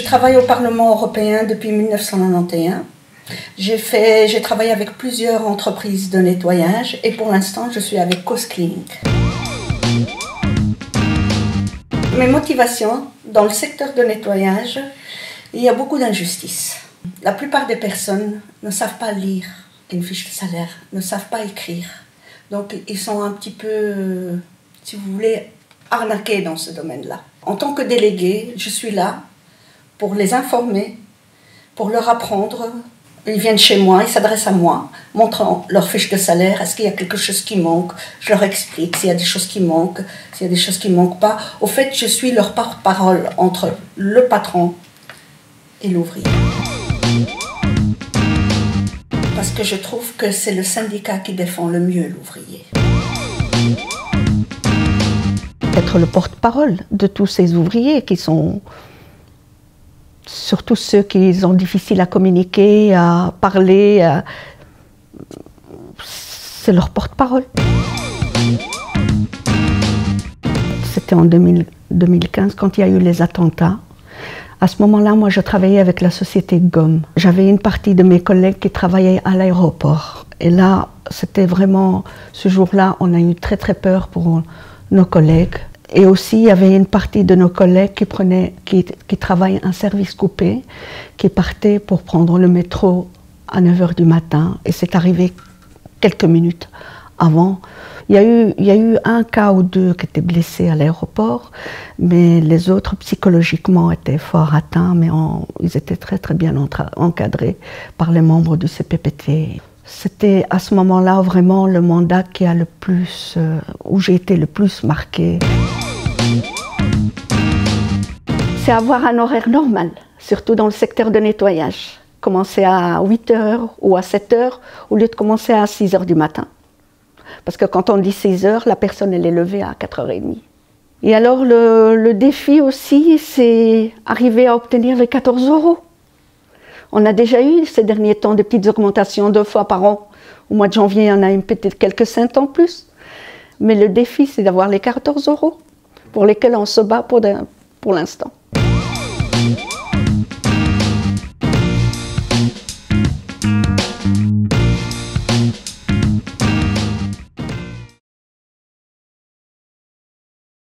travaille au Parlement européen depuis 1991. J'ai travaillé avec plusieurs entreprises de nettoyage et pour l'instant, je suis avec Coast Clinic. Mes motivations, dans le secteur de nettoyage, il y a beaucoup d'injustices. La plupart des personnes ne savent pas lire une fiche de salaire, ne savent pas écrire. Donc, ils sont un petit peu, si vous voulez, arnaqués dans ce domaine-là. En tant que déléguée, je suis là pour les informer, pour leur apprendre. Ils viennent chez moi, ils s'adressent à moi, montrant leur fiche de salaire. Est-ce qu'il y a quelque chose qui manque? Je leur explique s'il y a des choses qui manquent, s'il y a des choses qui ne manquent pas. Au fait, je suis leur porte-parole entre le patron et l'ouvrier. Parce que je trouve que c'est le syndicat qui défend le mieux l'ouvrier. Être le porte-parole de tous ces ouvriers qui sont... Surtout ceux qui sont difficiles à communiquer, à parler, c'est leur porte-parole. C'était en 2015 quand il y a eu les attentats. À ce moment-là, moi, je travaillais avec la société GOM. J'avais une partie de mes collègues qui travaillaient à l'aéroport. Et là, c'était vraiment, ce jour-là, on a eu très très peur pour nos collègues. Et aussi, il y avait une partie de nos collègues qui travaillent un service coupé, qui partaient pour prendre le métro à 9 h du matin. Et c'est arrivé quelques minutes avant. Il y a eu un cas ou deux qui étaient blessés à l'aéroport, mais les autres, psychologiquement, étaient fort atteints, mais ils étaient très très bien encadrés par les membres du CPPT. C'était à ce moment-là vraiment le mandat qui a le plus, où j'ai été le plus marquée. C'est avoir un horaire normal, surtout dans le secteur de nettoyage. Commencer à 8 h ou à 7 h au lieu de commencer à 6 h du matin. Parce que quand on dit 6 h, la personne elle est levée à 4 h 30. Et alors le défi aussi, c'est arriver à obtenir les 14 €. On a déjà eu ces derniers temps des petites augmentations 2 fois par an. Au mois de janvier, on a eu peut-être quelques cents en plus. Mais le défi, c'est d'avoir les 14 € pour lesquels on se bat pour l'instant.